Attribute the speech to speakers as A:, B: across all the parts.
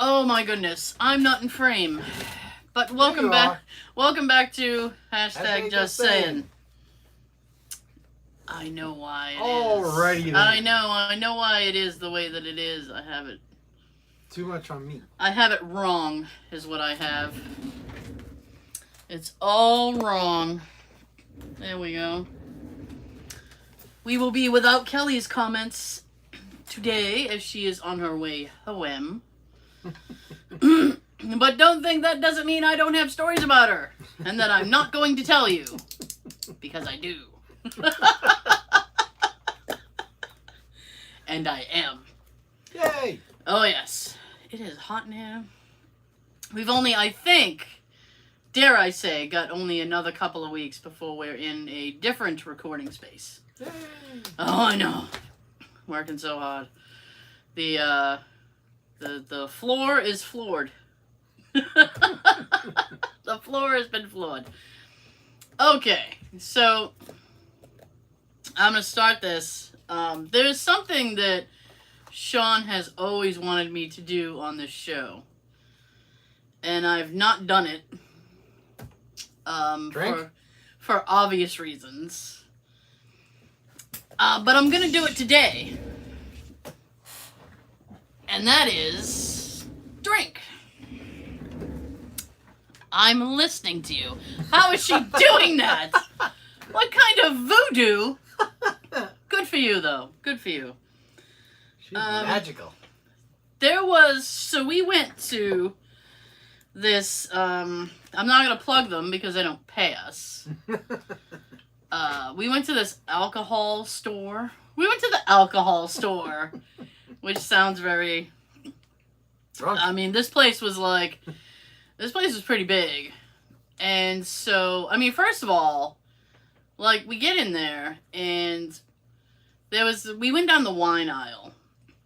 A: Oh my goodness, I'm not in frame. But welcome back. Welcome back to hashtag just saying. I know why it
B: Alrighty
A: is.
B: then.
A: I know why it is the way that it is. I have it.
B: Too much on me.
A: I have it wrong, is what I have. It's all wrong. There we go. We will be without Kelly's comments today, as she is on her way home. But don't think that doesn't mean I don't have stories about her, and that I'm not going to tell you, because I do. And I am.
B: Yay!
A: Oh yes, it is hot in here. We've only, I think, dare I say, got only another couple of weeks before we're in a different recording space.
B: Yay!
A: Oh, I know. Working so hard. The floor is floored. The floor has been floored. Okay, so I'm gonna start this. There's something that Sean has always wanted me to do on this show, and I've not done it. For obvious reasons. But I'm gonna do it today. And that is drink. I'm listening to you. How is she doing that? What kind of voodoo? Good for you, though. Good for you.
B: She's magical.
A: So we went to this, I'm not going to plug them because they don't pay us. We went to this alcohol store. We went to the alcohol store, which sounds very...
B: Drunk.
A: I mean, this place was pretty big. And so, I mean, first of all, like, we get in there, and we went down the wine aisle.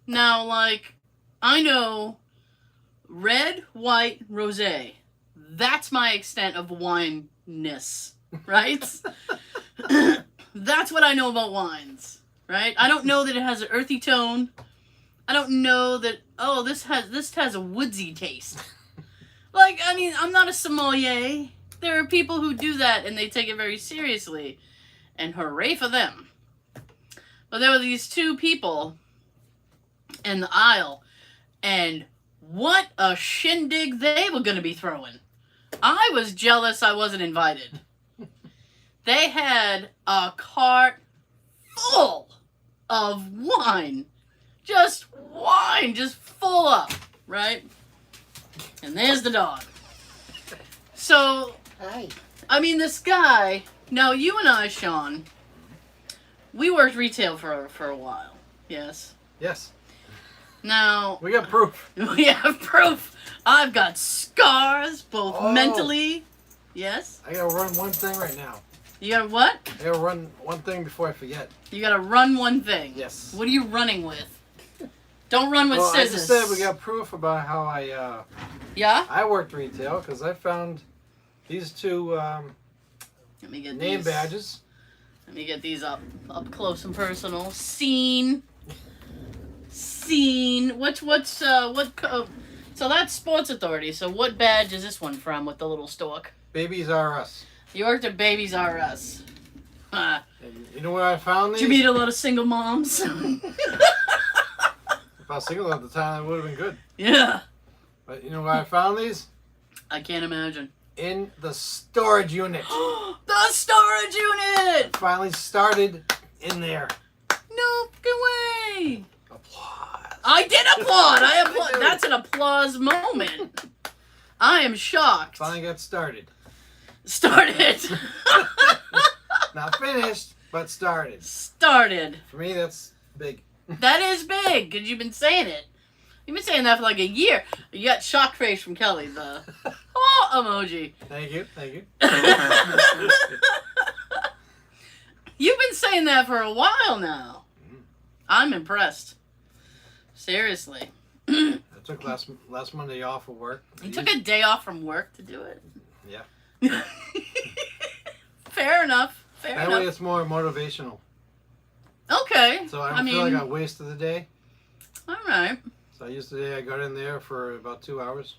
A: Now, like, I know red, white, rosé. That's my extent of wineness, right? That's what I know about wines, right? I don't know that it has an earthy tone. I don't know that, oh, this has a woodsy taste. Like, I mean, I'm not a sommelier. There are people who do that and they take it very seriously. And hooray for them. But there were these two people in the aisle, and what a shindig they were going to be throwing. I was jealous I wasn't invited. They had a cart full of wine. Just wine, just full up, right? And there's the dog. So,
B: Hi.
A: I mean, this guy, now you and I, Sean, we worked retail for a while, yes?
B: Yes.
A: Now,
B: We got proof.
A: we have proof. I've got scars, both mentally, yes?
B: I gotta run one thing right now.
A: You gotta what?
B: I gotta run one thing before I forget.
A: You gotta run one thing.
B: Yes.
A: What are you running with? Don't run with
B: Well,
A: scissors.
B: I just said we got proof about how
A: Yeah?
B: I worked retail, because I found these two
A: Let me get
B: name
A: these.
B: badges.
A: Let me get these up close and personal. Scene. So that's Sports Authority. So what badge is this one from with the little stork?
B: Babies R Us.
A: You worked at Babies R Us.
B: And you know where I found these?
A: Did you meet a lot of single moms?
B: If I was single at the time, that would have been good.
A: Yeah.
B: But you know where I found these?
A: I can't imagine.
B: In the storage unit.
A: The storage unit!
B: Finally started in there.
A: No fucking way!
B: Applause.
A: I did applaud! I applaud. That's an applause moment. I am shocked.
B: Finally got started.
A: Started.
B: Not finished, but started.
A: Started.
B: For me, that's big.
A: That is big, because you've been saying it. You've been saying that for like a year. You got shock face from Kelly, the emoji.
B: Thank you, thank you.
A: You've been saying that for a while now. I'm impressed. Seriously.
B: I took last Monday off of work.
A: You took a day off from work to do it?
B: Yeah.
A: Fair enough. Fair
B: That
A: enough.
B: way it's more motivational.
A: Okay.
B: So I don't feel like I wasted the day.
A: All right.
B: So yesterday I got in there for about 2 hours.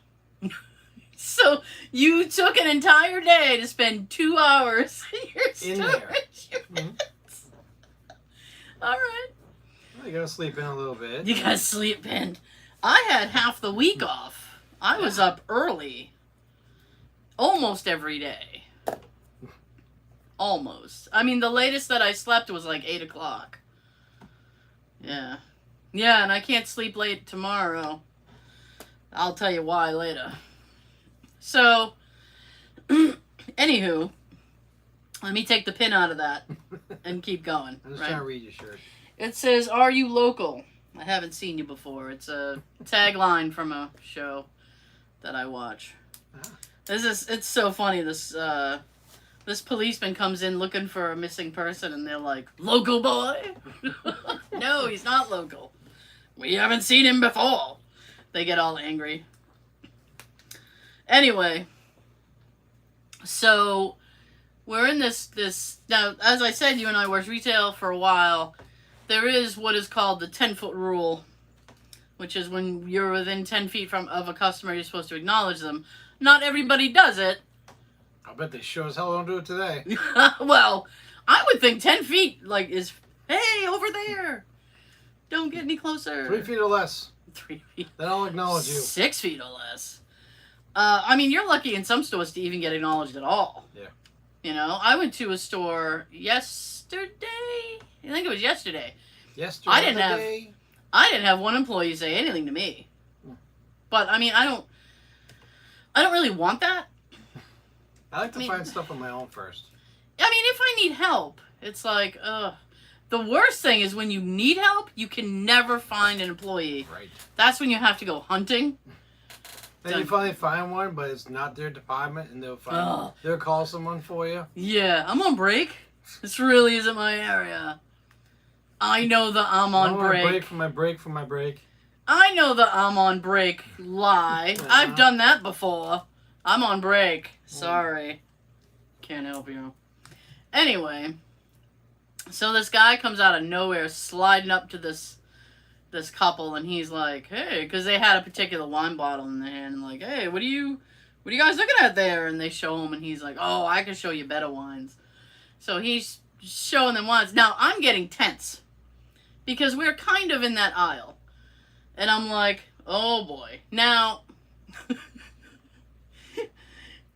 A: So you took an entire day to spend 2 hours in your storage unit.
B: Mm-hmm.
A: All right.
B: Well, you gotta sleep in a little bit.
A: You gotta sleep in. I had half the week off. I was up early. Almost every day. Almost. I mean, the latest that I slept was like 8 o'clock. Yeah. Yeah, and I can't sleep late tomorrow. I'll tell you why later. So, anywho, let me take the pin out of that and keep going.
B: I'm just trying to read your shirt.
A: It says, "Are you local?" I haven't seen you before. It's a tagline from a show that I watch.
B: Ah.
A: It's so funny. This policeman comes in looking for a missing person, and they're like, "Local boy?" No, he's not local. We haven't seen him before. They get all angry. Anyway, so we're in this now. As I said, you and I worked retail for a while. There is what is called the 10-foot rule, which is when you're within 10 feet of a customer, you're supposed to acknowledge them. Not everybody does it.
B: I bet they sure as hell don't do it today.
A: Well, I would think 10 feet, like, is, hey, over there. Don't get any closer.
B: 3 feet or less.
A: 3 feet.
B: Then I'll acknowledge you.
A: 6 feet or less. I mean, you're lucky in some stores to even get acknowledged at all.
B: Yeah.
A: You know, I went to a store yesterday. I think it was yesterday.
B: Yesterday.
A: I didn't have one employee say anything to me. But I mean, I don't really want that.
B: I like to find stuff on my own first.
A: I mean, if I need help, it's like, the worst thing is when you need help, you can never find an employee.
B: Right.
A: That's when you have to go hunting.
B: Then you finally find one, but it's not their department, and they'll call someone for you.
A: Yeah, I'm on break. This really isn't my area. I know the I'm on break.
B: From my break.
A: I know the I'm on break lie. I've done that before. I'm on break. Sorry. Can't help you. Anyway, so this guy comes out of nowhere sliding up to this couple, and he's like, hey, because they had a particular wine bottle in their hand, and like, hey, what are you guys looking at there? And they show him, and he's like, oh, I can show you better wines. So he's showing them wines. Now, I'm getting tense because we're kind of in that aisle. And I'm like, oh boy. Now,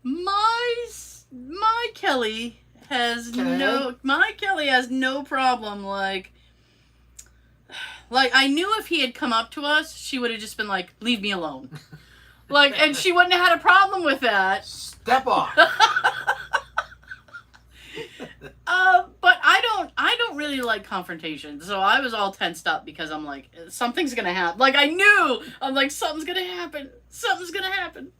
A: my Kelly has no problem, like I knew if he had come up to us, she would have just been like, leave me alone. Like, and she wouldn't have had a problem with that.
B: Step off.
A: But I don't really like confrontation. So I was all tensed up because I'm like, something's gonna happen. Like, I knew. I'm like, something's gonna happen. Something's gonna happen.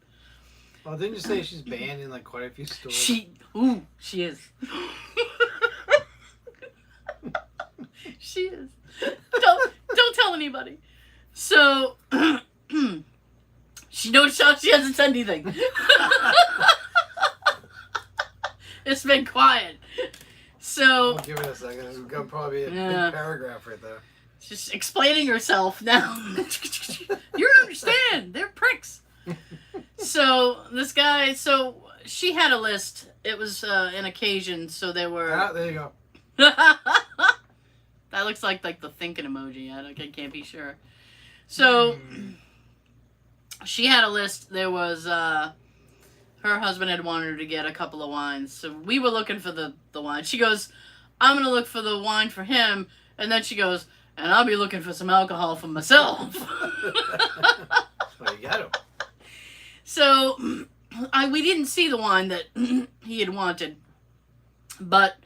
B: Well, didn't you say she's banned in like quite a few stores?
A: She is. She is. Don't tell anybody. So she hasn't said anything. It's been quiet. So
B: give it a second. There's gonna probably be a big paragraph right there.
A: Just explaining herself now. You don't understand. They're pricks. So this guy. So she had a list. It was an occasion. So there were.
B: Ah, there you go.
A: That looks like the thinking emoji. I can't be sure. So she had a list. There was her husband had wanted her to get a couple of wines. So we were looking for the wine. She goes, I'm going to look for the wine for him. And then she goes, and I'll be looking for some alcohol for myself.
B: Well, you got him.
A: So we didn't see the wine that he had wanted. But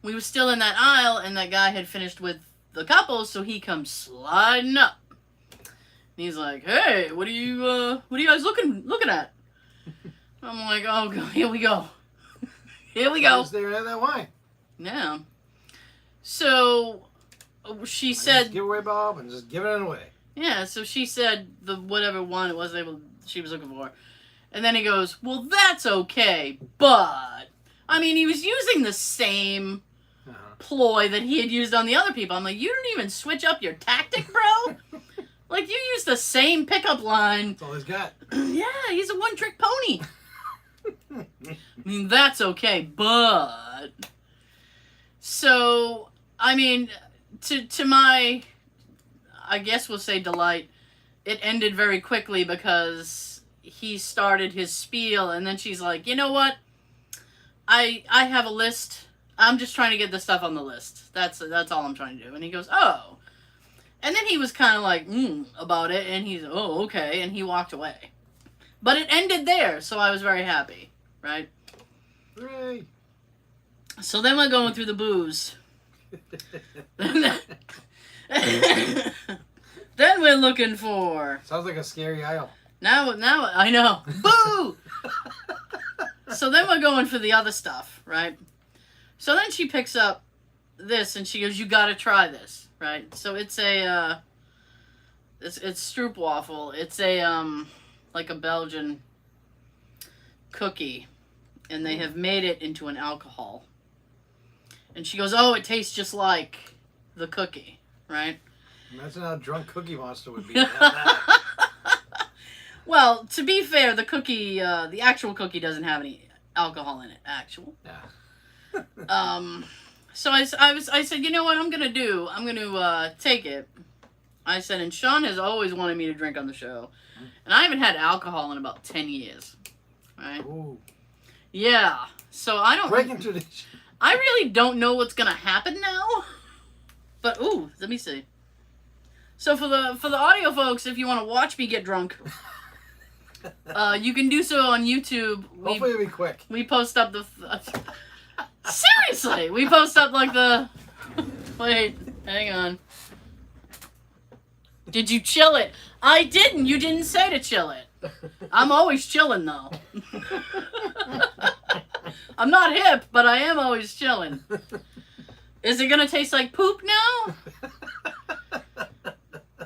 A: we were still in that aisle, and that guy had finished with the couple, so he comes sliding up. And he's like, hey, what are you guys looking at? I'm like, oh, God, here we go. Here we go.
B: Just there at that wine.
A: Yeah. So she said,
B: just give away Bob and just give it away.
A: Yeah, so she said the whatever wine it was she was looking for. And then he goes, well, that's okay, but I mean, he was using the same ploy that he had used on the other people. I'm like, you didn't even switch up your tactic, bro? Like, you use the same pickup line.
B: That's all he's got.
A: Yeah, he's a one-trick pony. I mean, that's okay, but... So, I mean, to my, I guess we'll say delight, it ended very quickly because he started his spiel, and then she's like, you know what? I have a list. I'm just trying to get the stuff on the list. That's all I'm trying to do. And he goes, oh. And then he was kind of like, about it, and he's, oh, okay, and he walked away. But it ended there, so I was very happy, right?
B: Hooray.
A: So then we're going through the booze. Then we're looking for...
B: Sounds like a scary aisle.
A: Now, I know. Boo! So then we're going for the other stuff, right? So then she picks up this, and she goes, you gotta try this. Right, so it's a, it's Stroopwafel. It's a, like a Belgian cookie, and they have made it into an alcohol. And she goes, oh, it tastes just like the cookie, right?
B: Imagine how drunk Cookie Monster would be.
A: Well, to be fair, the cookie, the actual cookie doesn't have any alcohol in it,
B: Yeah.
A: So I said, you know what I'm going to take it. I said, and Sean has always wanted me to drink on the show. And I haven't had alcohol in about 10 years. Right?
B: Ooh.
A: Yeah. So I don't...
B: Breaking tradition.
A: I really don't know what's going to happen now. But, ooh, let me see. So for the audio folks, if you want to watch me get drunk, you can do so on YouTube.
B: Hopefully it'll be quick.
A: We post up the... Seriously! We post up like the... Wait, hang on. Did you chill it? I didn't. You didn't say to chill it. I'm always chilling, though. I'm not hip, but I am always chilling. Is it going to taste like poop now?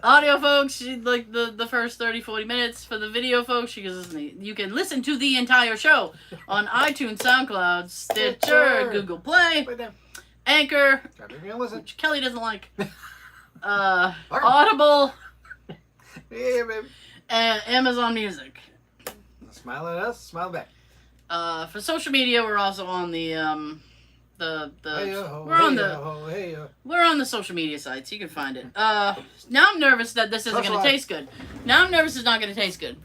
A: Audio folks, like the first 30, 40 minutes. For the video folks, you can listen to the entire show on iTunes, SoundCloud, Stitcher, Google Play, Anchor, which Kelly doesn't like, Audible,
B: Yeah, baby.
A: and Amazon Music.
B: Smile at us, smile back.
A: For social media, we're also on the we're on the social media sites. You can find it. Now I'm nervous that this isn't going to taste good. Now I'm nervous it's not going to taste good.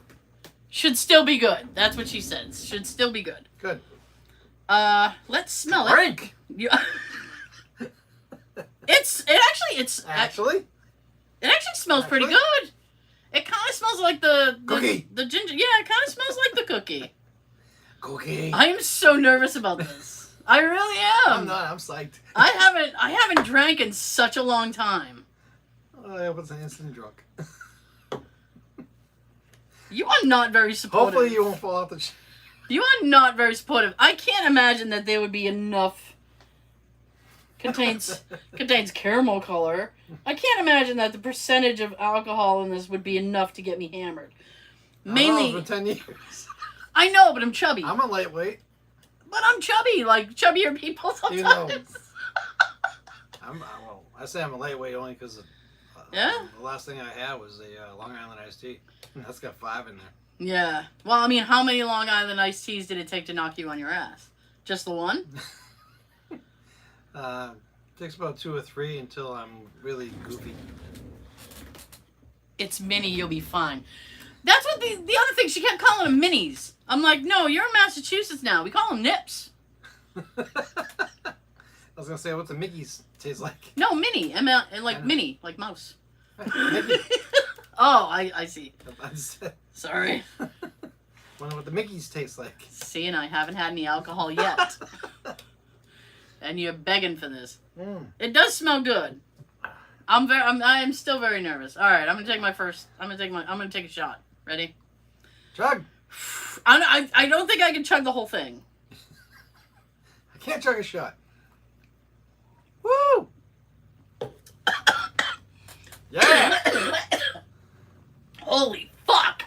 A: Should still be good. That's what she says. Should still be good.
B: Good.
A: Let's smell it.
B: Drink.
A: It actually smells pretty good. It kind of smells like the
B: cookie.
A: The ginger. Yeah, it kind of smells like the cookie.
B: Cookie.
A: I am so nervous about this. I really am.
B: I'm not. I'm psyched.
A: I haven't drank in such a long time.
B: I hope it's an instant drunk.
A: You are not very supportive.
B: Hopefully you won't fall off the...
A: You are not very supportive. I can't imagine that there would be enough... Contains caramel color. I can't imagine that the percentage of alcohol in this would be enough to get me hammered. Mainly...
B: for 10 years.
A: I know, but I'm chubby.
B: I'm a lightweight.
A: But I'm chubby, like chubbier people sometimes.
B: I say I'm a lightweight only because the last thing I had was a Long Island iced tea. That's got 5 in there.
A: Yeah. Well, I mean, how many Long Island iced teas did it take to knock you on your ass? Just the one?
B: Takes about 2 or 3 until I'm really goofy.
A: It's mini, you'll be fine. That's what the other thing, she kept calling them minis. I'm like, no, you're in Massachusetts now. We call them nips.
B: I was going to say, what's a Mickey's taste like?
A: No, mini. Like mini, like mouse.
B: Mickey.
A: Oh, I see. Sorry.
B: Wonder what the Mickeys taste like.
A: See, and I haven't had any alcohol yet. And you're begging for this. It does smell good. I am still very nervous. All right, I'm gonna take a shot. Ready?
B: Chug.
A: I don't think I can chug the whole thing.
B: I can't chug a shot. Woo! Yeah.
A: Holy fuck!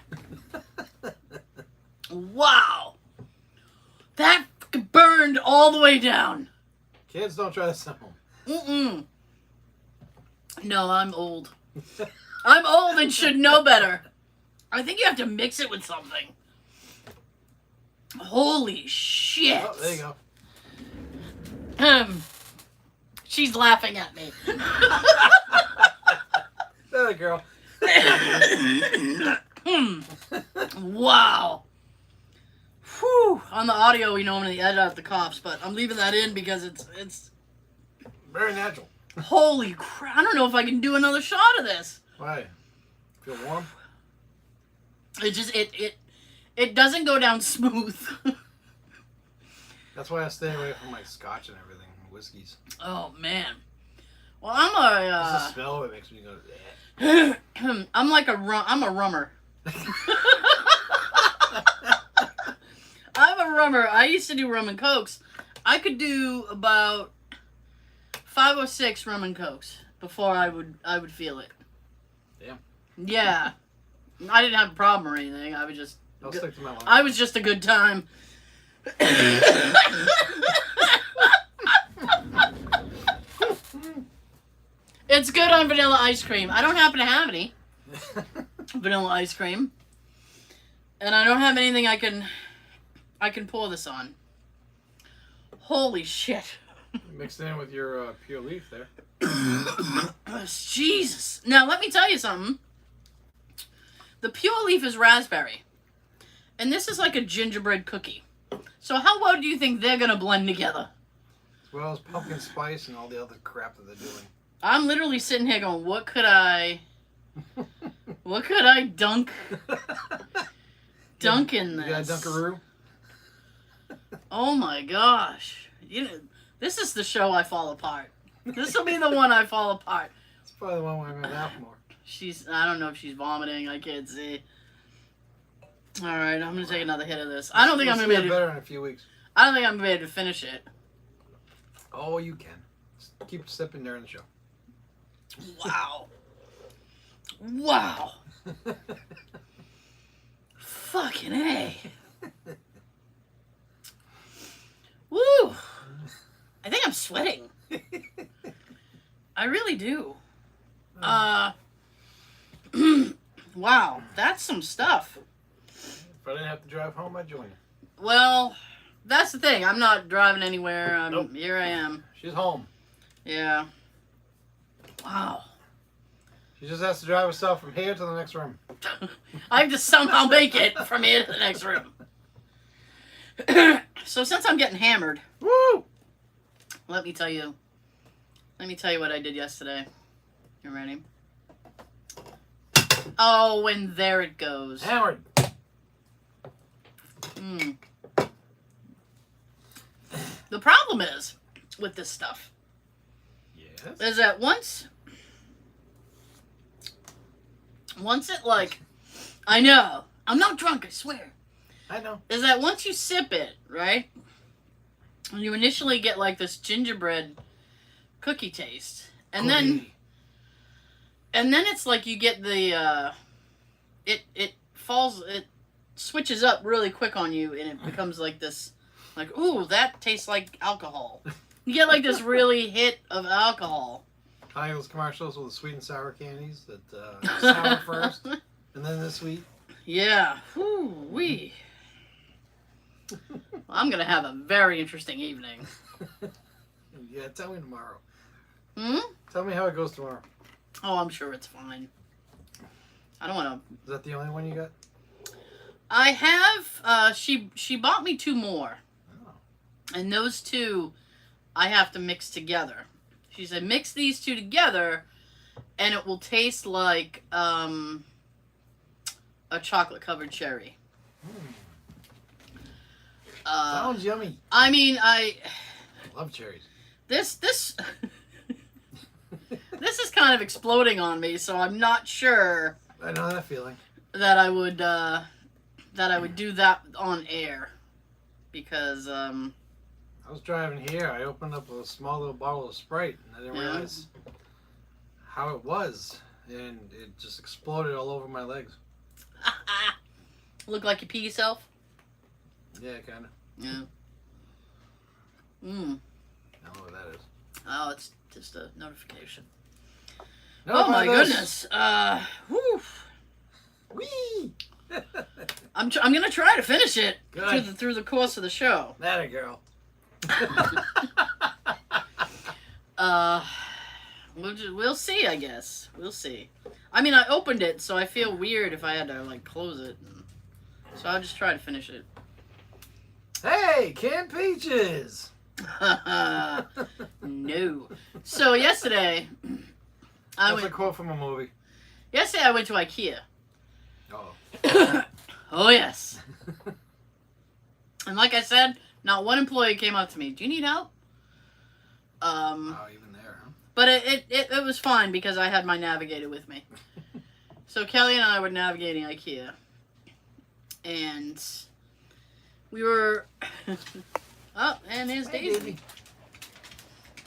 A: Wow, that burned all the way down.
B: Kids, don't try this at home.
A: No, I'm old. I'm old and should know better. I think you have to mix it with something. Holy shit.
B: Oh, there you go.
A: She's laughing at me.
B: There, girl.
A: Wow. Whew. On the audio, we normally edit out the coughs, but I'm leaving that in because it's
B: very natural.
A: Holy crap! I don't know if I can do another shot of this.
B: Why? Feel warm?
A: It just it doesn't go down smooth.
B: That's why I stay away from like scotch and everything, whiskeys.
A: Oh man. Well, I'm
B: It's the smell that makes me go.
A: I'm a rummer. I'm a rummer. I used to do rum and cokes. I could do about 5 or 6 rum and cokes before I would feel it.
B: Damn.
A: Yeah. I didn't have a problem or anything.
B: I'll stick to my lunch.
A: I was just a good time. It's good on vanilla ice cream. I don't happen to have any vanilla ice cream. And I don't have anything I can pour this on. Holy shit.
B: Mixed in with your pure leaf there.
A: Jesus. Now, let me tell you something. The pure leaf is raspberry. And this is like a gingerbread cookie. So how well do you think they're going to blend together?
B: As well as pumpkin spice and all the other crap that they're doing.
A: I'm literally sitting here going, what could I dunk in this?
B: You got a Dunkaroo?
A: Oh my gosh. You know, this is the show I fall apart. This will be the one I fall apart.
B: It's probably the one where I'm going to laugh more.
A: I don't know if she's vomiting. I can't see. All right, I'm going to take another hit of this. I don't think I'm going to be able to...
B: better in a few weeks.
A: I don't think I'm going to be able to finish it.
B: Oh, you can. Just keep sipping during the show.
A: Wow. Wow. Fucking A. Woo. I think I'm sweating. I really do. Wow, that's some stuff.
B: If I didn't have to drive home, I'd join you.
A: Well, that's the thing. I'm not driving anywhere.
B: Nope.
A: Here I am.
B: She's home.
A: Yeah. Wow.
B: She just has to drive herself from here to the next room.
A: I have to somehow make it from here to the next room. So since I'm getting hammered,
B: woo!
A: Let me tell you what I did yesterday. You ready? Oh, and there it goes.
B: Hammered.
A: The problem is with this stuff.
B: Yes.
A: Is that once it like, I know, I'm not drunk, I swear.
B: I know.
A: Is that once you sip it, right? And you initially get like this gingerbread cookie taste. And then it's like you get the it switches up really quick on you and it becomes like this, like, ooh, that tastes like alcohol. You get like this really hit of alcohol.
B: Like those commercials with the sweet and sour candies that sour first and then the sweet.
A: Yeah. Woo-wee. Well, I'm gonna have a very interesting evening.
B: Yeah, tell me tomorrow.
A: Hmm?
B: Tell me how it goes tomorrow.
A: Oh, I'm sure it's fine. I don't want to...
B: Is that the only one you got?
A: I have... She bought me 2 more.
B: Oh.
A: And those 2 I have to mix together. She said, mix these 2 together and it will taste like a chocolate-covered cherry.
B: Sounds yummy.
A: I mean, I
B: love cherries.
A: This is kind of exploding on me, so I'm not sure.
B: I know that feeling.
A: That I would do that on air, because
B: I was driving here. I opened up a small little bottle of Sprite, and I didn't realize how it was, and it just exploded all over my legs.
A: Look like you pee yourself?
B: Yeah, kind of.
A: Yeah.
B: I don't know what that is.
A: Oh, it's just a notification.
B: Know
A: Oh
B: about
A: my
B: this?
A: goodness. Whew.
B: Whee!
A: I'm gonna try to finish it
B: Good.
A: through the course of the show.
B: That a girl.
A: We'll see. I guess we'll see. I mean, I opened it, so I feel weird if I had to like close it. So I'll just try to finish it.
B: Hey, canned peaches.
A: No. So yesterday,
B: That's a quote from a movie.
A: Yesterday I went to Ikea.
B: Oh.
A: Oh yes. And like I said, not one employee came up to me. Do you need help?
B: Oh, even there, huh?
A: But it was fine because I had my navigator with me. So Kelly and I were navigating Ikea. And we were... oh, and there's Daisy.
B: Baby.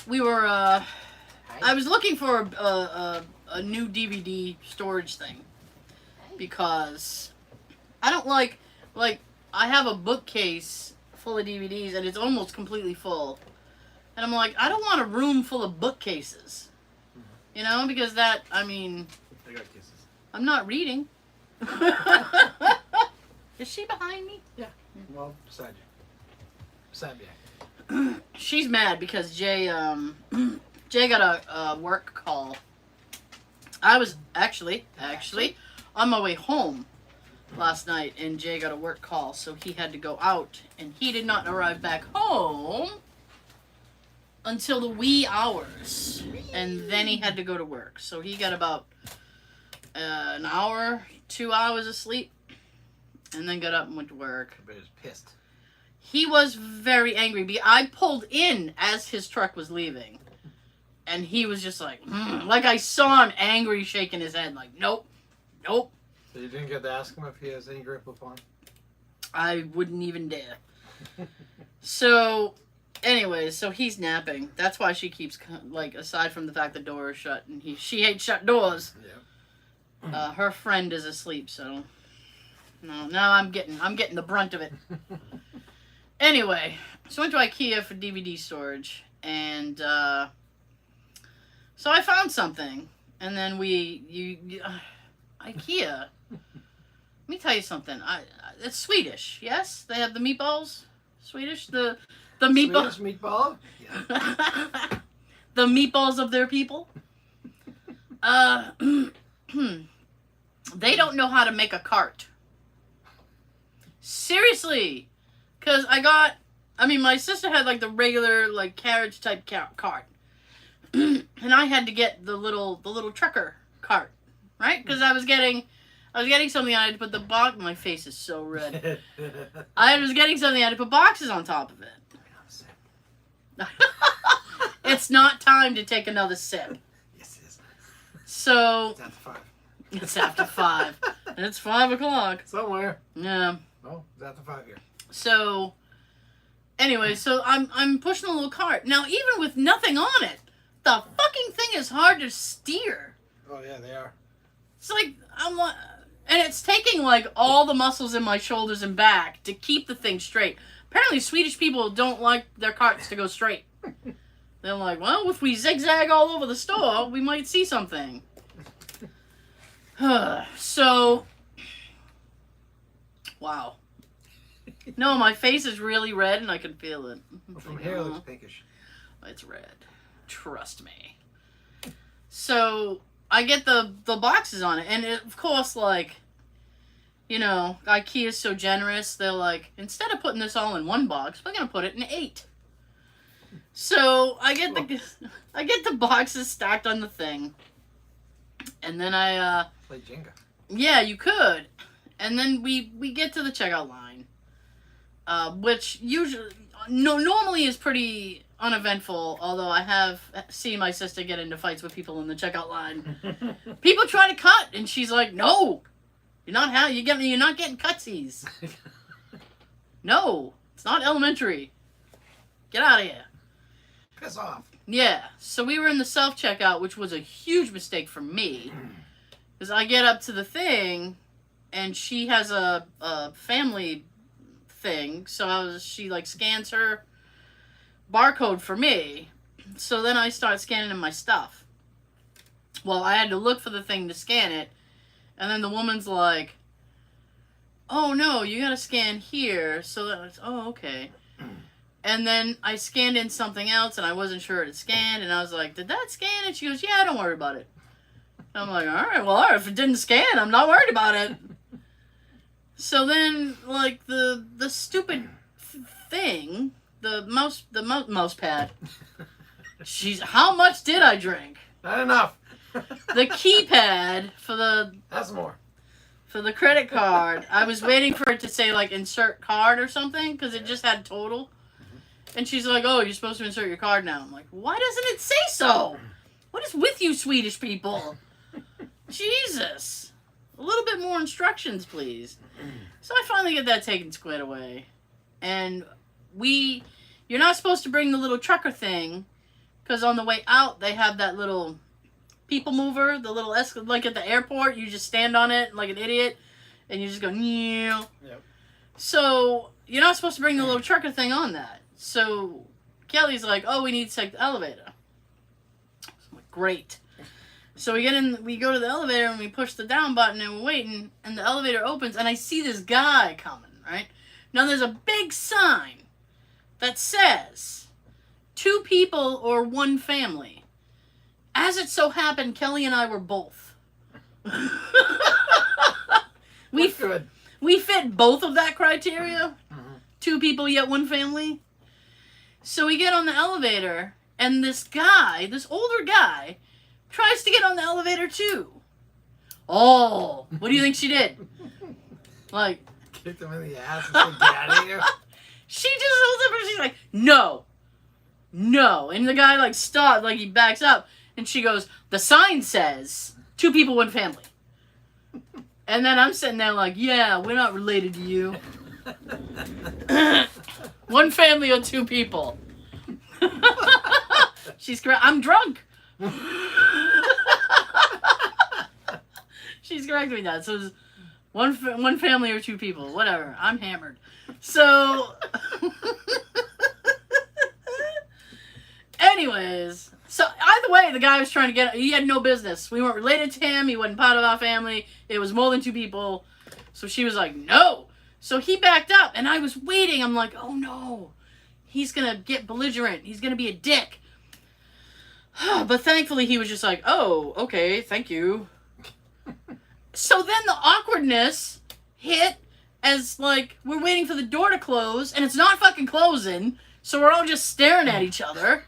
A: We were... I was looking for a new DVD storage thing. Because I don't like... I have a bookcase full of DVDs and it's almost completely full. And I'm like, I don't want a room full of bookcases. You know, because that, I mean...
B: I got kisses.
A: I'm not reading. Is she behind me?
B: Yeah. Well, beside you. Beside me.
A: She's mad because Jay got a work call. I was actually on my way home last night, and Jay got a work call, so he had to go out, and he did not arrive back home until the wee hours, and then he had to go to work. So he got about an hour, 2 hours of sleep, and then got up and went to work.
B: But he was pissed.
A: He was very angry. I pulled in as his truck was leaving, and he was just like I saw him angry, shaking his head, like, nope.
B: So you didn't get to ask him if he has any grip upon?
A: I wouldn't even dare. So, anyways, so he's napping. That's why she keeps, like, aside from the fact the door is shut, and she hates shut doors.
B: Yeah.
A: Her friend is asleep, so no, now I'm getting the brunt of it. Anyway, so I went to Ikea for DVD storage, and so I found something, and then Ikea. Let me tell you something. It's Swedish, yes? They have the meatballs? Swedish? The meatball.
B: Swedish meatball? Yeah.
A: The meatballs of their people? They don't know how to make a cart. Seriously. Because my sister had like the regular like carriage type cart. And I had to get the little trucker cart, right? Because I was getting something, I had to put the box. My face is so red. I was getting something, I had to put boxes on top of it. It's not time to take another sip.
B: Yes, it is.
A: So
B: It's after 5.
A: it's after 5. And it's 5 o'clock.
B: Somewhere.
A: Yeah.
B: Oh, it's after 5 here.
A: So anyway, so I'm pushing the little cart. Now even with nothing on it, the fucking thing is hard to steer.
B: Oh yeah, they are.
A: It's like and it's taking like all the muscles in my shoulders and back to keep the thing straight. Apparently Swedish people don't like their carts to go straight. They're like, well, if we zigzag all over the store, we might see something. So, wow. No, my face is really red and I can feel it.
B: From here, it looks pinkish.
A: It's red. Trust me. So, I get the boxes on it, and of course, like, you know, IKEA is so generous, they're like, instead of putting this all in one box, we're going to put it in 8. So, I get the boxes stacked on the thing, and then
B: Play Jenga.
A: yeah, you could. And then we get to the checkout line, which normally is pretty uneventful, although I have seen my sister get into fights with people in the checkout line. People try to cut, and she's like, no, you're not getting cutsies. No, it's not elementary. Get out of here.
B: Piss off.
A: Yeah, so we were in the self-checkout, which was a huge mistake for me. Because I get up to the thing, and she has a family thing, so she like scans her barcode for me. So then I start scanning in my stuff. Well, I had to look for the thing to scan it, and then the woman's like, "Oh no, you gotta scan here." So that was, oh, okay. And then I scanned in something else, and I wasn't sure it had scanned, and I was like, "Did that scan?" And she goes, "Yeah, don't worry about it." And I'm like, all right, if it didn't scan, I'm not worried about it. So then, like, the stupid thing, the mouse pad. How much did I drink?
B: Not enough.
A: The keypad for the
B: That's more.
A: for the credit card. I was waiting for it to say like insert card or something because it just had total. And she's like, "Oh, you're supposed to insert your card now." I'm like, "Why doesn't it say so? What is with you Swedish people? Jesus. A little bit more instructions, please." So I finally get that taken squared away. And you're not supposed to bring the little trucker thing because on the way out they have that little people mover, the little like at the airport, you just stand on it like an idiot and you just go, "Meow."
B: Yep.
A: So you're not supposed to bring the little trucker thing on that. So Kelly's like, "Oh, we need to take the elevator." So I'm like, "Great." So we go to the elevator and we push the down button and we're waiting and the elevator opens and I see this guy coming, right? Now there's a big sign that says 2 people or 1 family. As it so happened, Kelly and I were both. we fit both of that criteria. 2 people yet 1 family. So we get on the elevator, and this older guy, tries to get on the elevator too. Oh, what do you think she did? Like,
B: kicked him in the ass and said, "Get out of here."
A: She just holds up and she's like, "No. No." And the guy like stopped, like he backs up, and she goes, "The sign says 2 people, 1 family." And then I'm sitting there like, "Yeah, we're not related to you." 1 family or 2 people. She's correct. I'm drunk. She's correcting me that. So it's one family or 2 people. Whatever. I'm hammered. So, anyways. So either way, the guy was trying to he had no business. We weren't related to him. He wasn't part of our family. It was more than 2 people. So she was like, "No." So he backed up, and I was waiting. I'm like, "Oh, no. He's going to get belligerent. He's going to be a dick." But thankfully, he was just like, "Oh, okay, thank you." So then the awkwardness hit as, like, we're waiting for the door to close, and it's not fucking closing, so we're all just staring at each other.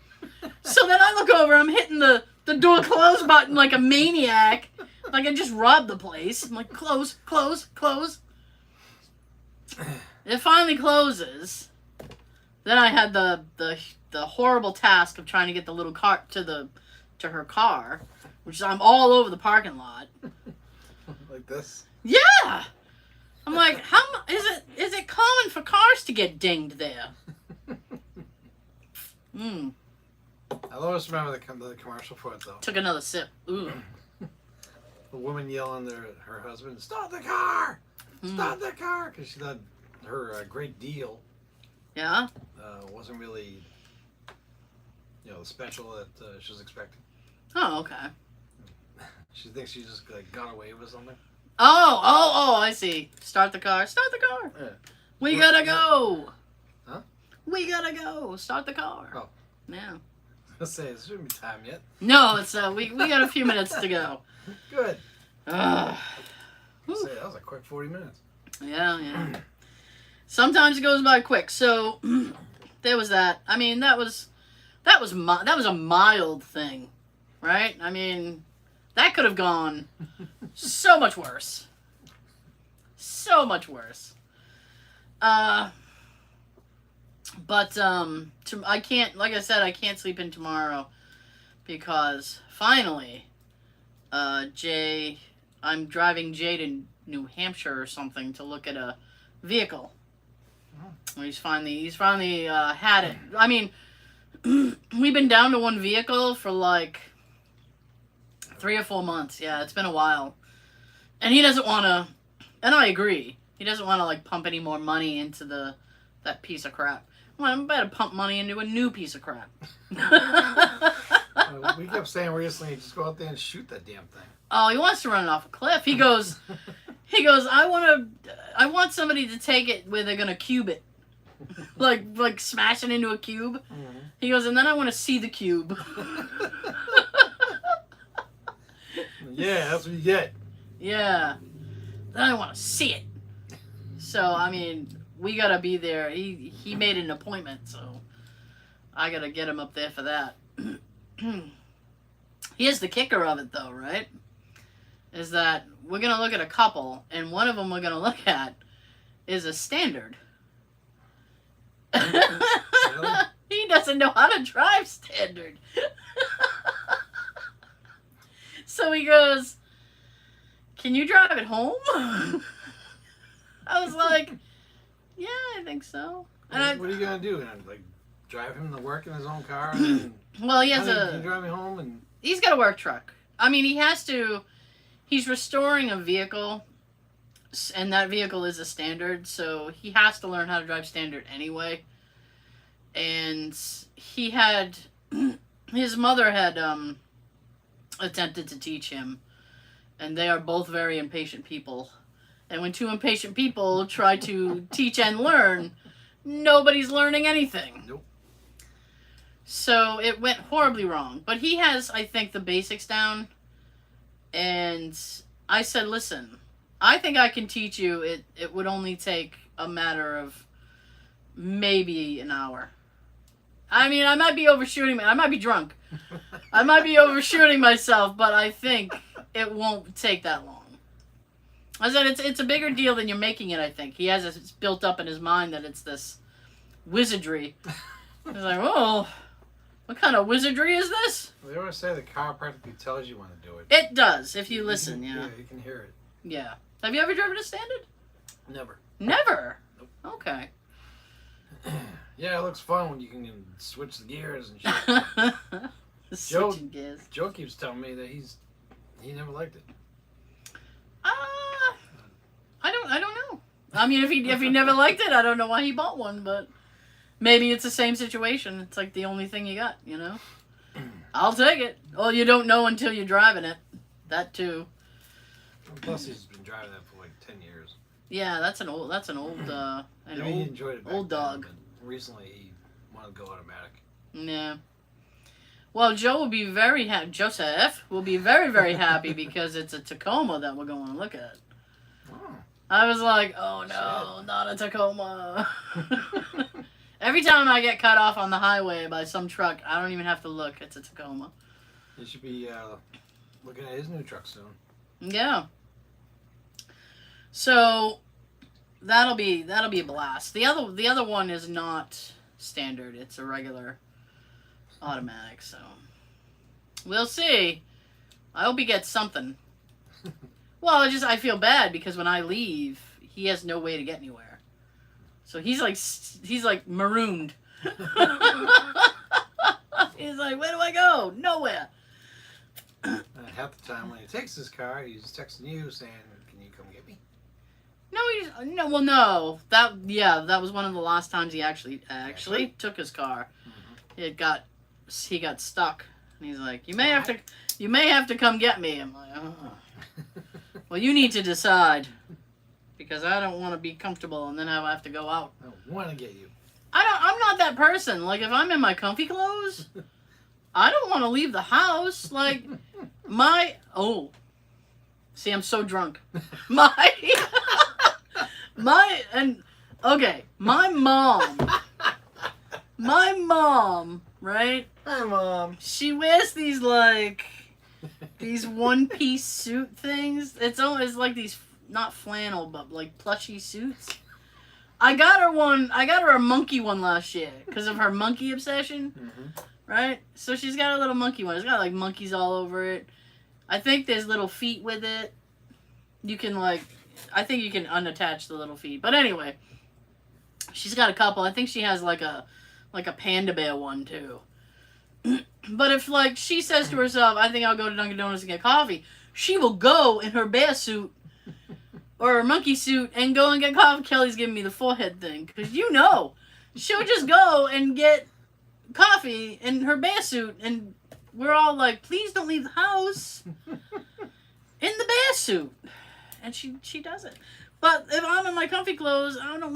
A: So then I look over, I'm hitting the door close button like a maniac, like I just robbed the place. I'm like, "Close, close, close." It finally closes. Then I had the horrible task of trying to get the little cart to her car, which is I'm all over the parking lot.
B: Like this?
A: Yeah. I'm like, how is it common for cars to get dinged there?
B: I always remember the commercial for it though.
A: Took another sip. Ooh.
B: The woman yelling at her husband, "Stop the car! Stop the car!" Because she thought her great deal
A: Yeah.
B: wasn't really, the special that she was expecting.
A: Oh, okay.
B: She thinks she just got away with something.
A: Oh, I see. Start the car. Start the car.
B: Yeah.
A: We gotta go.
B: Huh?
A: We gotta go. Start the car.
B: Oh.
A: Yeah.
B: I was saying, it shouldn't be time yet.
A: No, it's we got a few minutes to go.
B: Good.
A: That
B: That was a quick 40 minutes.
A: Yeah. Sometimes it goes by quick. So there was that. I mean, that was a mild thing, right? I mean, that could have gone so much worse. So much worse. But I can't. Like I said, I can't sleep in tomorrow because finally, I'm driving Jay to New Hampshire or something to look at a vehicle. He's finally had it. I mean, we've been down to one vehicle for like 3 or 4 months. Yeah, it's been a while, and he doesn't want to. And I agree. He doesn't want to like pump any more money into that piece of crap. Well, I'm about to pump money into a new piece of crap.
B: We kept saying recently, just go out there and shoot that damn thing.
A: Oh, he wants to run it off a cliff. He goes, I want somebody to take it where they're gonna cube it, like smash it into a cube.
B: Mm-hmm.
A: He goes, and then I want to see the cube.
B: Yeah, that's what you get.
A: Yeah, then I want to see it. So I mean, we gotta be there. He made an appointment, so I gotta get him up there for that. Here's the kicker of it, though, right? Is that we're gonna look at a couple, and one of them we're gonna look at is a standard.
B: Really?
A: He doesn't know how to drive standard. So he goes, "Can you drive it home?" I was like, "Yeah, I think so." And
B: what are you gonna do? Like drive him to work in his own car? And
A: well, he has
B: can you drive me home? And
A: he's got a work truck. I mean, he has to. He's restoring a vehicle, and that vehicle is a standard, so he has to learn how to drive standard anyway. And he had, his mother had attempted to teach him, and they are both very impatient people. And when two impatient people try to teach and learn, nobody's learning anything.
B: Nope.
A: So it went horribly wrong. But he has, I think, the basics down. And I said, listen, I think I can teach you. It would only take a matter of maybe an hour. I mean, I might be overshooting. I might be drunk. I might be overshooting myself, but I think it won't take that long. I said it's a bigger deal than you're making it, I think. He has it's built up in his mind that it's this wizardry. He's like, oh, what kind of wizardry is this?
B: Well, they always say the car practically tells you when to do it.
A: It does, if you listen, yeah.
B: Yeah, you can hear it.
A: Yeah. Have you ever driven a standard?
B: Never.
A: Never?
B: Nope.
A: Okay.
B: Yeah, it looks fun when you can switch the gears and shit.
A: Switching gears.
B: Joe keeps telling me that he never liked it.
A: I don't know. I mean, if he never liked it, I don't know why he bought one, but maybe it's the same situation. It's like the only thing you got, you know? I'll take it. Well, you don't know until you're driving it. That too.
B: Plus, he's been driving that for like 10 years.
A: Yeah, that's an old
B: Maybe he enjoyed it back
A: old dog.
B: then, but recently, he wanted to go automatic.
A: Yeah. Well, Joe will be very happy. Joseph will be very, very happy because it's a Tacoma that we're going to look at.
B: Oh.
A: I was like, oh no, not a Tacoma. Every time I get cut off on the highway by some truck, I don't even have to look. It's a Tacoma.
B: You should be looking at his new truck soon.
A: Yeah. So that'll be a blast. The other one is not standard. It's a regular automatic. So we'll see. I hope he gets something. Well, I feel bad because when I leave, he has no way to get anywhere. So he's like marooned. He's like, where do I go? Nowhere.
B: Half the time when he takes his car, he's texting you saying, "Can you come get me?"
A: No. That was one of the last times he actually took his car. Mm-hmm. He got stuck, and he's like, you may have to come get me. I'm like, oh. Well, you need to decide, because I don't want to be comfortable and then I have to go out.
B: I want to get you.
A: I'm not that person. Like, if I'm in my comfy clothes, I don't want to leave the house. Like, see, I'm so drunk. My mom, right?
B: Hi, Mom.
A: She wears these these one-piece suit things. It's always like these, not flannel, but like plushy suits. I got her a monkey one last year because of her monkey obsession. Mm-hmm. Right? So she's got a little monkey one. It's got like monkeys all over it. I think there's little feet with it. I think you can unattach the little feet. But anyway, she's got a couple. I think she has like a panda bear one too. But if she says to herself, I think I'll go to Dunkin' Donuts and get coffee, she will go in her bear suit or her monkey suit and go and get coffee. Kelly's giving me the forehead thing because she'll just go and get coffee in her bear suit and we're all like, please don't leave the house in the bear suit. And she does it. But if I'm in my comfy clothes, I don't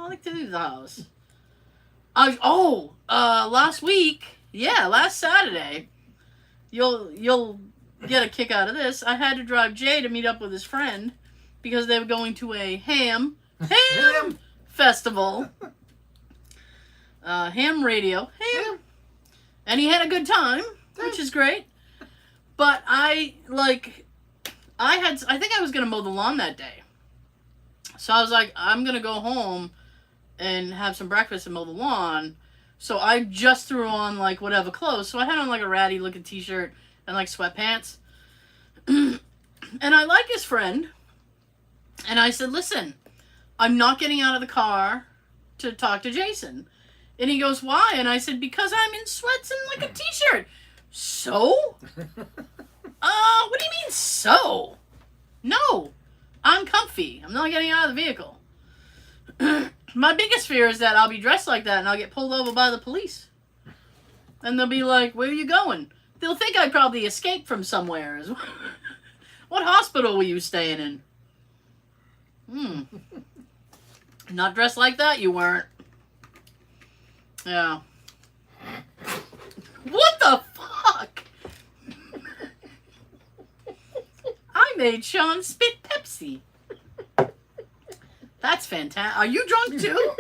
A: like to leave the house. Last week, last Saturday, you'll get a kick out of this. I had to drive Jay to meet up with his friend because they were going to a ham festival. Ham radio. Ham. And he had a good time, which is great. But I think I was going to mow the lawn that day. So I was like, I'm going to go home and have some breakfast and mow the lawn. So I just threw on, like, whatever clothes. So I had on, like, a ratty looking t-shirt and, like, sweatpants. And I like his friend. And I said, listen, I'm not getting out of the car to talk to Jason. And he goes, why? And I said, because I'm in sweats and, like, a t-shirt. So? What do you mean, so? No. I'm comfy. I'm not getting out of the vehicle. My biggest fear is that I'll be dressed like that and I'll get pulled over by the police. And they'll be like, where are you going? They'll think I probably escaped from somewhere. What hospital were you staying in? Not dressed like that, you weren't. Yeah. What the fuck? I made Sean spit Pepsi. That's fantastic. Are you drunk too?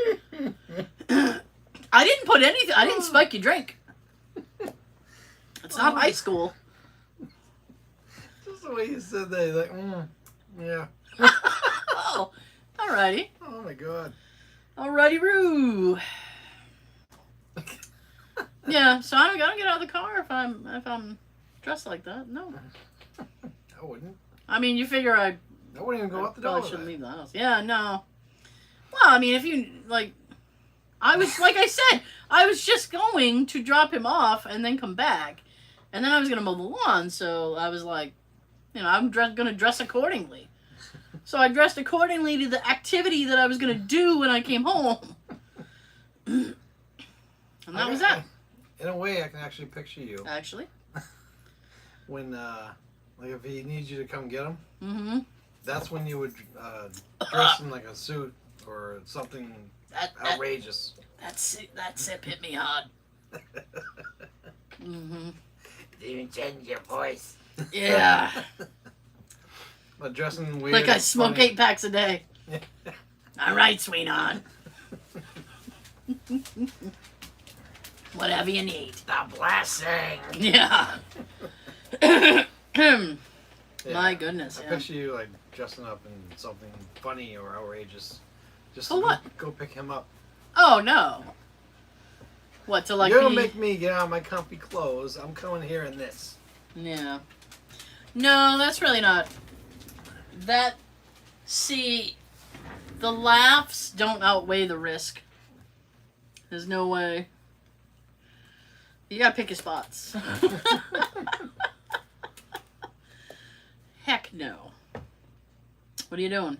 A: I didn't put anything. I didn't spike your drink. It's not high school.
B: Just the way you said that, like, yeah.
A: Oh, alrighty.
B: Oh my god.
A: Alrighty, Roo. Yeah, so I don't get out of the car if I'm dressed like that. No.
B: I wouldn't.
A: I mean, you figure I
B: wouldn't even go out the door.
A: Probably shouldn't leave the house. Yeah, no. Well, I mean, if you, like, I was just going to drop him off and then come back. And then I was going to mow the lawn, so I was like, I'm going to dress accordingly. So I dressed accordingly to the activity that I was going to do when I came home. And that was that.
B: In a way, I can actually picture you.
A: Actually.
B: When, like, if he needs you to come get him,
A: mm-hmm.
B: That's when you would dress in, like, a suit or something outrageous.
A: That sip hit me hard. Mm-hmm.
C: Did you change your voice?
A: Yeah.
B: But dressing weird.
A: Like I smoke
B: funny.
A: 8 packs a day. All right, sweetheart. Whatever you need.
C: The blessing.
A: Yeah. My goodness.
B: I picture you like dressing up in something funny or outrageous. Just
A: For what?
B: Go pick him up.
A: Oh no. What to like?
B: You're gonna make me get out of my comfy clothes. I'm coming here in this.
A: Yeah. No, that's really not. That. See, the laughs don't outweigh the risk. There's no way. You gotta pick your spots. Heck no. What are you doing?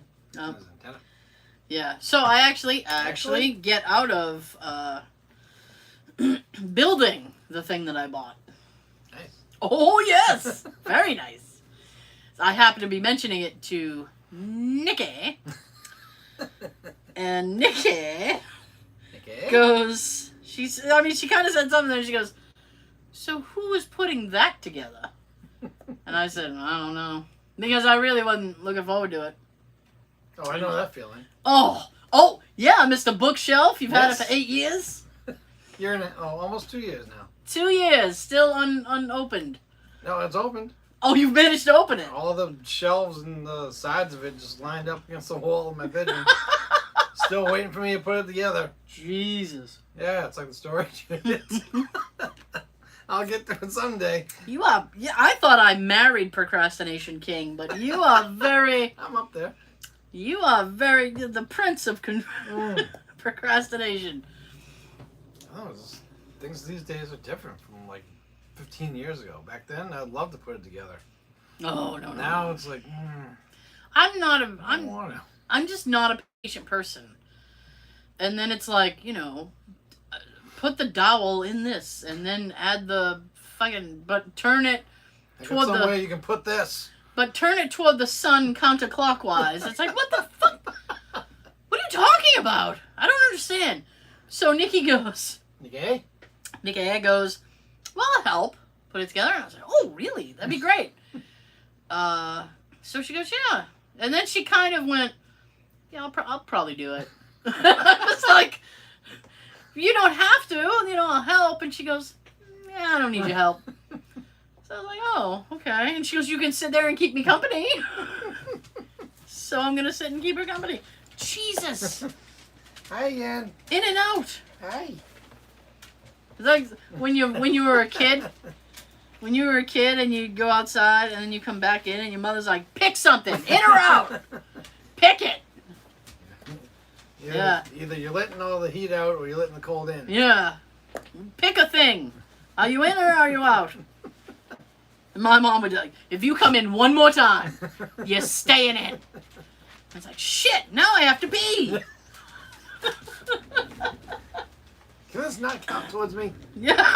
A: Yeah. So I actually get out of building the thing that I bought.
B: Nice.
A: Oh yes, very nice. I happen to be mentioning it to Nikki, and Nikki goes. She kind of said something, and she goes, "So who was putting that together?" And I said, "I don't know," because I really wasn't looking forward to it.
B: Oh, I know that feeling.
A: Oh, yeah, Mr. Bookshelf. You've had it for 8 years.
B: You're in it. Oh, almost 2 years now.
A: 2 years, still unopened.
B: No, it's opened.
A: Oh, you've managed to open it.
B: All the shelves and the sides of it just lined up against the wall of my bedroom. Still waiting for me to put it together.
A: Jesus.
B: Yeah, it's like the storage unit. I'll get to it someday.
A: You are. Yeah, I thought I married Procrastination King, but you are very.
B: I'm up there.
A: You are very the prince of procrastination.
B: Oh, things these days are different from like 15 years ago. Back then, I'd love to put it together.
A: Oh no.
B: Now it's like,
A: I'm just not a patient person. And then it's like, put the dowel in this, and then add the fucking, but turn it toward
B: some
A: the,
B: way you can put this.
A: but turn it toward the sun counterclockwise. It's like, what the fuck? What are you talking about? I don't understand. So Nikki goes,
B: Okay.
A: Nikki goes, well, I'll help put it together. And I was like, oh, really? That'd be great. So she goes, yeah. And then she kind of went, yeah, I'll probably do it. It's like, you don't have to, I'll help. And she goes, yeah, I don't need your help. So I was like, oh, okay. And she goes, you can sit there and keep me company. So I'm going to sit and keep her company. Jesus.
B: Hi, Ian.
A: In and out.
B: Hi.
A: It's like when you were a kid. When you were a kid and you go outside and then you come back in and your mother's like, pick something, in or out. Pick it. Yeah.
B: Either you're letting all the heat out or you're letting the cold in.
A: Yeah. Pick a thing. Are you in or are you out? And my mom would be like, if you come in one more time, you're staying in. It's like, shit, now I have to pee.
B: Can this not count towards me?
A: Yeah.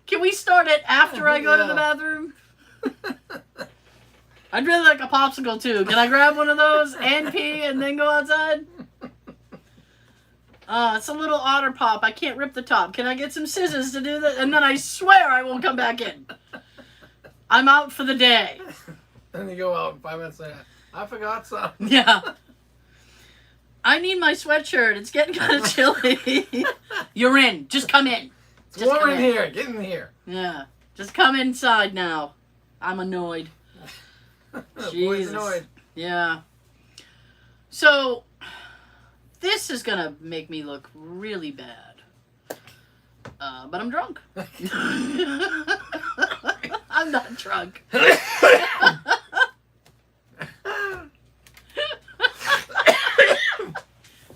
A: Can we start it after I go to the bathroom? I'd really like a popsicle too. Can I grab one of those and pee and then go outside? It's a little otter pop. I can't rip the top. Can I get some scissors to do that? And then I swear I won't come back in. I'm out for the day.
B: And you go out 5 minutes later. I forgot something.
A: Yeah. I need my sweatshirt. It's getting kind of chilly. You're in. Just come in.
B: It's warm in here. Get in here.
A: Yeah. Just come inside now. I'm annoyed.
B: Boy's
A: Jesus.
B: annoyed.
A: Yeah. So, this is going to make me look really bad. But I'm drunk. I'm not drunk.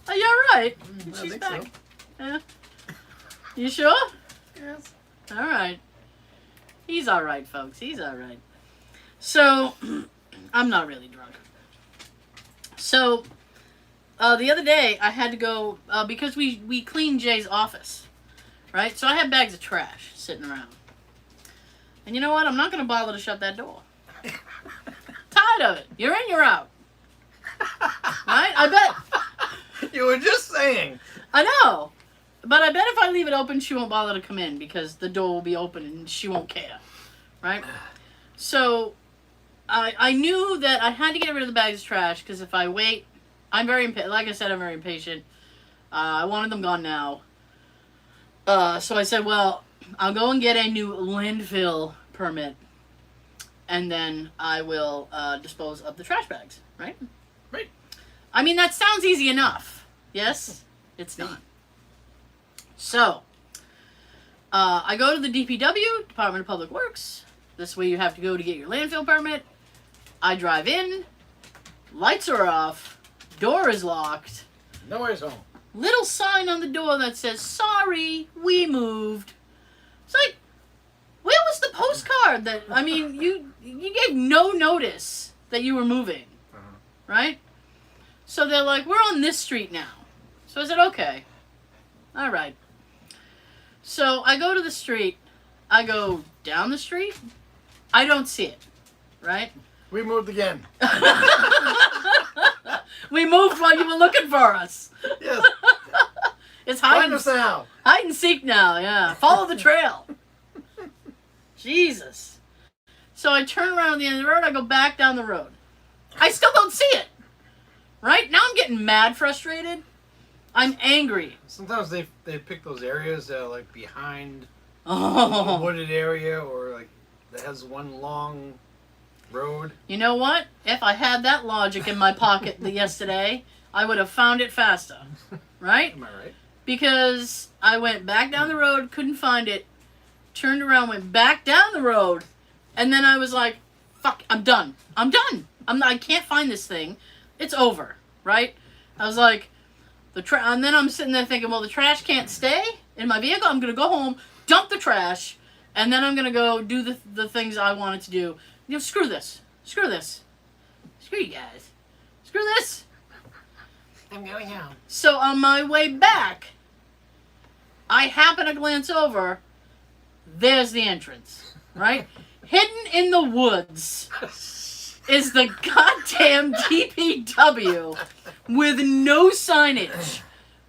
A: Are you alright?
B: I
A: She's
B: think
A: back.
B: so.
A: Yeah. You sure?
B: Yes.
A: Alright. He's alright, folks. He's alright. So, I'm not really drunk. So, the other day, I had to go, because we cleaned Jay's office, right? So I had bags of trash sitting around. And you know what? I'm not going to bother to shut that door. Tired of it. You're in, you're out. Right? I bet.
B: You were just saying.
A: I know. But I bet if I leave it open, she won't bother to come in because the door will be open and she won't care. Right? So, I knew that I had to get rid of the bags of trash because if I wait, I'm very impatient. Like I said, I'm very impatient. I wanted them gone now. So I said, well, I'll go and get a new landfill permit. And then I will dispose of the trash bags. Right?
B: Right.
A: I mean, that sounds easy enough. Yes? It's not. So, I go to the DPW, Department of Public Works. This way you have to go to get your landfill permit. I drive in. Lights are off. Door is locked.
B: Nobody's home.
A: Little sign on the door that says, sorry, we moved. It's like, where was the postcard that, I mean, you gave no notice that you were moving. Right? So they're like, we're on this street now. So I said, okay. All right. So I go to the street. I go down the street. I don't see it. Right?
B: We moved again.
A: We moved while you were looking for us.
B: Yes.
A: It's
B: Find us now.
A: hide and seek now, yeah. Follow the trail. Jesus. So I turn around at the end of the road. I go back down the road. I still don't see it. Right? Now I'm getting mad, frustrated. I'm angry.
B: Sometimes they pick those areas that are like behind a
A: Oh.
B: wooded area or like that has one long road.
A: You know what? If I had that logic in my pocket yesterday, I would have found it faster. Right?
B: Am I right?
A: Because I went back down the road, couldn't find it, turned around, went back down the road, and then I was like, fuck, I'm done. I'm done. I can't find this thing. It's over. Right? I was like, and then I'm sitting there thinking, well, the trash can't stay in my vehicle. I'm going to go home, dump the trash, and then I'm going to go do the things I wanted to do. You know, screw this. Screw this. Screw you guys. Screw this.
C: I'm going home.
A: So on my way back, I happen to glance over. There's the entrance, right? Hidden in the woods is the goddamn DPW with no signage.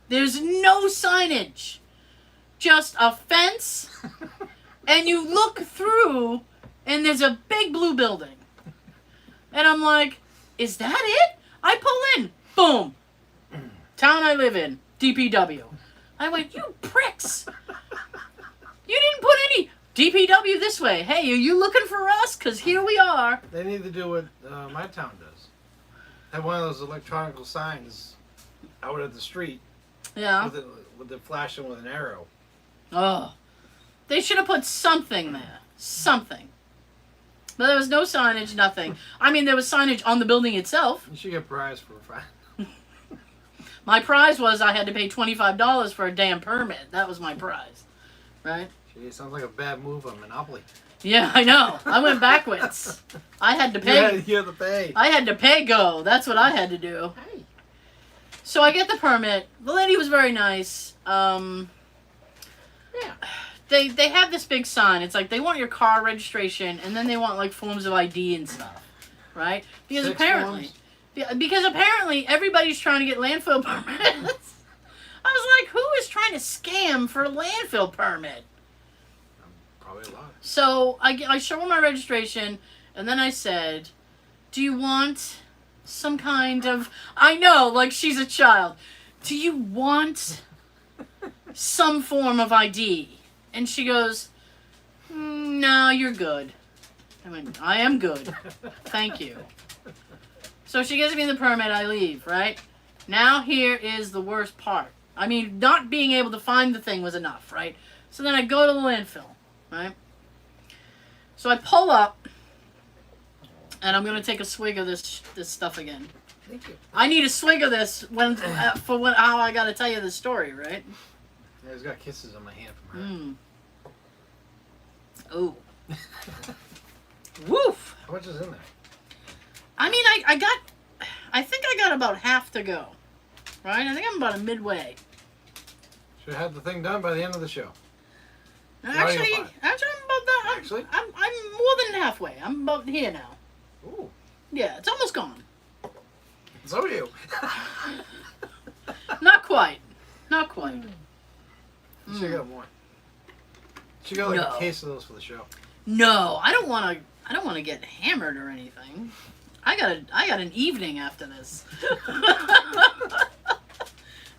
A: There's no signage. Just a fence, and you look through, and there's a big blue building. And I'm like, is that it? I pull in. Boom. Town I live in. DPW. I went, you pricks. You didn't put any DPW this way. Hey, are you looking for us? Because here we are.
B: They need to do what my town does. Have one of those electronic signs out at the street.
A: Yeah.
B: With the flashing with an arrow.
A: Oh. They should have put something there. Something. But there was no signage, nothing. I mean, there was signage on the building itself.
B: You should get a prize for a friend.
A: My prize was I had to pay $25 for a damn permit. That was my prize. Right?
B: Gee, sounds like a bad move on Monopoly.
A: Yeah, I know. I went backwards. I had to pay.
B: You had to pay.
A: I had to pay go. That's what I had to do.
B: Hey.
A: So I get the permit. The lady was very nice.
B: Yeah.
A: They have this big sign. It's like they want your car registration and then they want like forms of ID and stuff, right? Because
B: Six
A: apparently,
B: forms?
A: because apparently everybody's trying to get landfill permits. I was like, who is trying to scam for a landfill permit?
B: Probably a lot.
A: So I show her my registration and then I said, do you want some kind of... I know, like she's a child. Do you want some form of ID? And she goes, no, you're good. I went, I am good. Thank you. So she gives me the permit, I leave, right? Now here is the worst part. I mean, not being able to find the thing was enough, right? So then I go to the landfill, right? So I pull up, and I'm going to take a swig of this stuff again.
B: Thank you.
A: I need a swig of this how I got to tell you the story, right?
B: Yeah, he's got kisses on my hand from her.
A: Oh. Woof.
B: How much is in there?
A: I mean, I think I got about half to go. Right? I think I'm about midway.
B: Should have had the thing done by the end of the show.
A: Actually, I'm about that.
B: Actually?
A: I'm more than halfway. I'm about here now.
B: Ooh.
A: Yeah, it's almost gone.
B: So are you.
A: Not quite. Not quite.
B: You should have got more. You should got like
A: No.
B: a case of those for the show.
A: No, I don't want to get hammered or anything. I got an evening after this.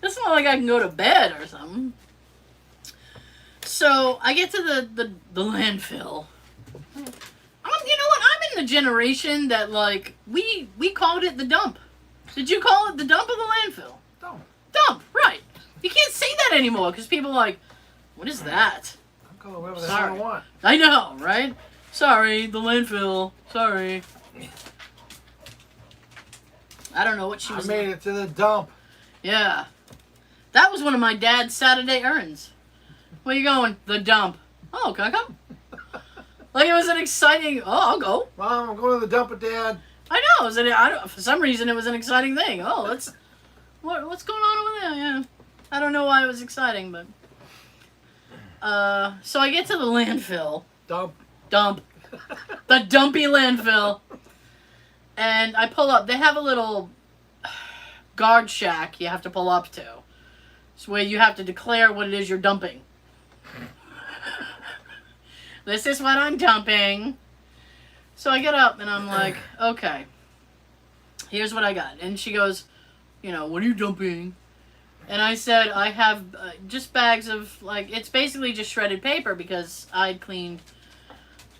A: It's not like I can go to bed or something. So I get to the landfill. You know what? I'm in the generation that like we called it the dump. Did you call it the dump or the landfill?
B: Don't.
A: Dump, right? You can't say that anymore because people are like, what is that?
B: I'm calling whatever the hell I
A: Sorry.
B: want.
A: I know, right? Sorry, the landfill. Sorry. I don't know what she
B: I
A: was.
B: made it to the dump.
A: Yeah. That was one of my dad's Saturday errands. Where you going? The dump. Oh, can I come? Like it was an exciting. Oh, I'll go.
B: Mom, I'm going to the dump with Dad.
A: I know. It was for some reason, it was an exciting thing. Oh, what's going on over there? Yeah. I don't know why it was exciting, but. So I get to the landfill.
B: Dump.
A: The dumpy landfill. And I pull up. They have a little guard shack you have to pull up to. It's where you have to declare what it is you're dumping. This is what I'm dumping. So I get up and I'm like, okay, here's what I got. And she goes, what are you dumping? And I said, I have just bags of, like, it's basically just shredded paper because I'd cleaned.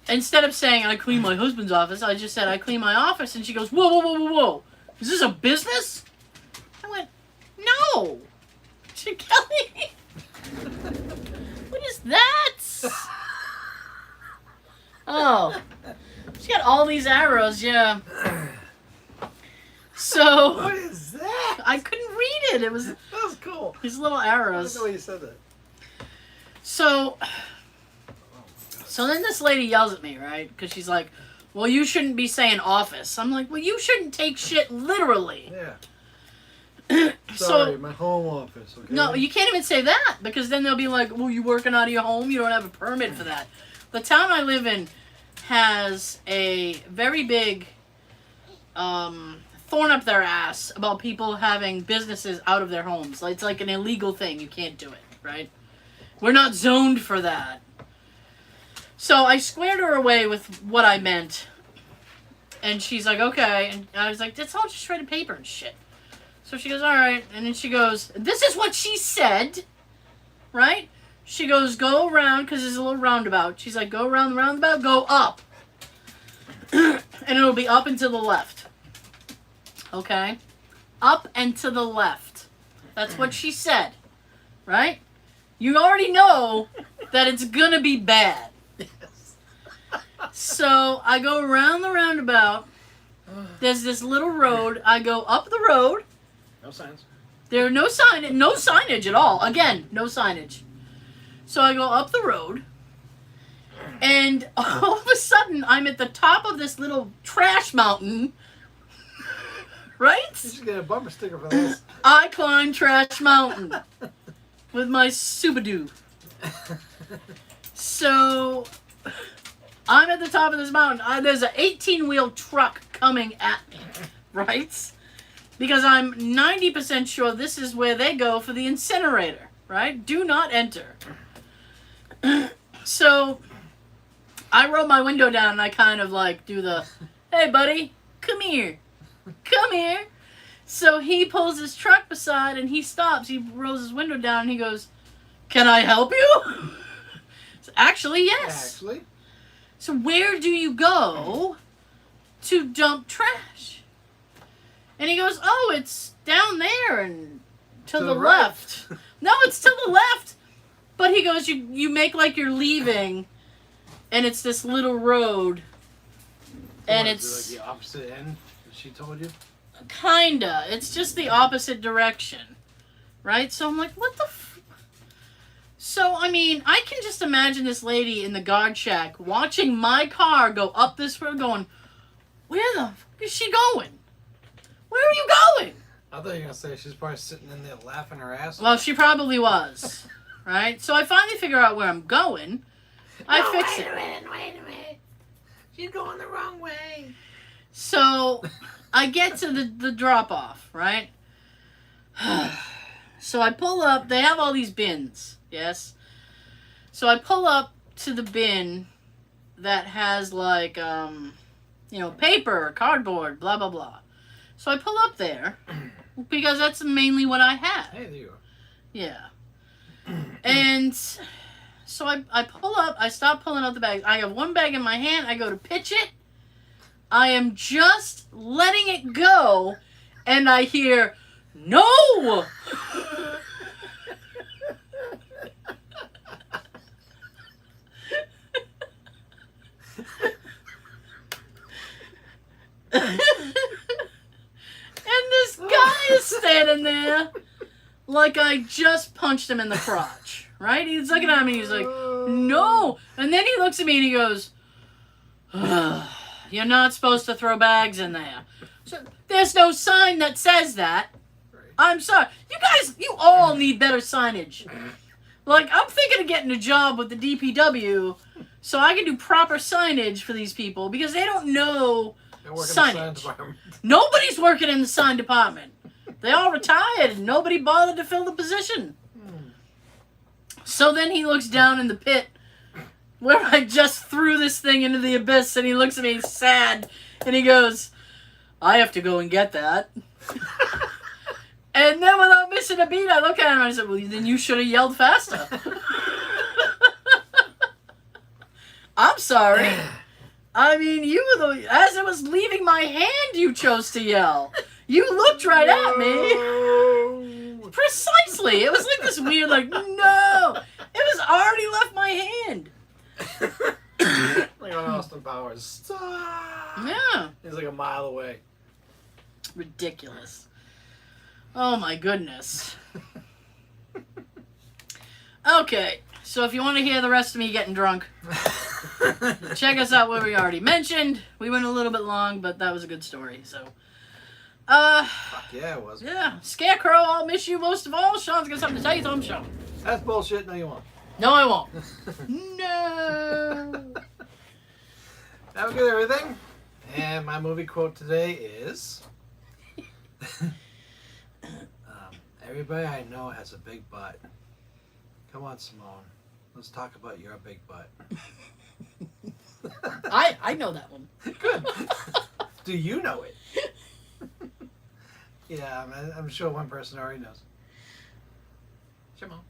A: Instead of saying I clean my husband's office, I just said I clean my office. And she goes, whoa, whoa, whoa, whoa, whoa. Is this a business? I went, no. She Kelly, what is that? Oh, she's got all these arrows, yeah. So
B: What is that?
A: I couldn't read it. It was
B: That was cool.
A: these little
B: I
A: arrows.
B: like the way you said that.
A: So then this lady yells at me, right? Because she's like, well, you shouldn't be saying office. I'm like, well, you shouldn't take shit literally.
B: Yeah. Sorry, my home office. Okay.
A: No, you can't even say that because then they'll be like, well, you working out of your home? You don't have a permit for that. The town I live in has a very big thorn up their ass about people having businesses out of their homes. It's like an illegal thing. You can't do it, right? We're not zoned for that. So I squared her away with what I meant. And she's like, okay. And I was like, that's all just shredded paper and shit. So she goes, all right. And then she goes, this is what she said, right? She goes, go around, because there's a little roundabout. She's like, go around the roundabout, go up. And it'll be up and to the left. Okay? Up and to the left. That's what she said, right? You already know that it's going to be bad. So I go around the roundabout. There's this little road. I go up the road.
B: No signs.
A: There are no signage at all. Again, no signage. So I go up the road, and all of a sudden, I'm at the top of this little trash mountain, right?
B: You should get a bumper sticker for this.
A: I climb Trash Mountain with my Subadoo. So I'm at the top of this mountain. There's an 18-wheel truck coming at me, right? Because I'm 90% sure this is where they go for the incinerator, right? Do not enter. So I roll my window down and I kind of like do the, hey buddy, come here. Come here. So he pulls his truck beside and he stops. He rolls his window down and he goes, can I help you? So, actually, yes.
B: Actually.
A: So where do you go to dump trash? And he goes, oh, it's down there and to the left. No, it's to the left. But he goes, you make like you're leaving, and it's this little road, and it's
B: like the opposite end that she told you.
A: Kinda. It's just the opposite direction, right? So I'm like, what the? So I mean, I can just imagine this lady in the guard shack watching my car go up this road, going, where the fuck is she going? Where are you going?
B: I thought you were gonna say she's probably sitting in there laughing her ass off.
A: Well, she probably was. Right? So I finally figure out where I'm going. I fix it.
C: Wait a minute. She's going the wrong way.
A: So I get to the drop-off, right? So I pull up. They have all these bins, yes? So I pull up to the bin that has like, paper, cardboard, blah, blah, blah. So I pull up there because that's mainly what I have.
B: Hey, there you are.
A: Yeah. And so I pull up, I stop pulling out the bags. I have one bag in my hand, I go to pitch it. I am just letting it go, and I hear, no! And this guy is standing there like I just punched him in the crotch, right? He's looking at me, he's like, no. And then he looks at me and he goes, you're not supposed to throw bags in there. So there's no sign that says that.
B: Right.
A: I'm sorry. You guys, you all need better signage. Like, I'm thinking of getting a job with the DPW so I can do proper signage for these people because they don't know signage. Nobody's working in the sign department. They all retired and nobody bothered to fill the position. So then he looks down in the pit where I just threw this thing into the abyss and he looks at me sad and he goes, I have to go and get that. And then without missing a beat, I look at him and I said, well, then you should have yelled faster. I'm sorry. I mean, you were as it was leaving my hand, you chose to yell. You looked right at me. Precisely. It was like this weird, like, no. It was already left my hand.
B: Like on Austin Powers. Stop.
A: Yeah.
B: He's like a mile away.
A: Ridiculous. Oh my goodness. Okay, so if you want to hear the rest of me getting drunk, check us out where we already mentioned. We went a little bit long, but that was a good story. So,
B: Fuck yeah, it was.
A: Yeah, Scarecrow, I'll miss you most of all. Sean's got something to tell you, so I'm Sean.
B: That's bullshit. No, you won't.
A: No, I won't. No.
B: Have a good everything. And my movie quote today is everybody I know has a big butt. Come on, Simone. Let's talk about your big butt.
A: I know that one.
B: Good. Do you know it? Yeah, I'm sure one person already knows. Simone.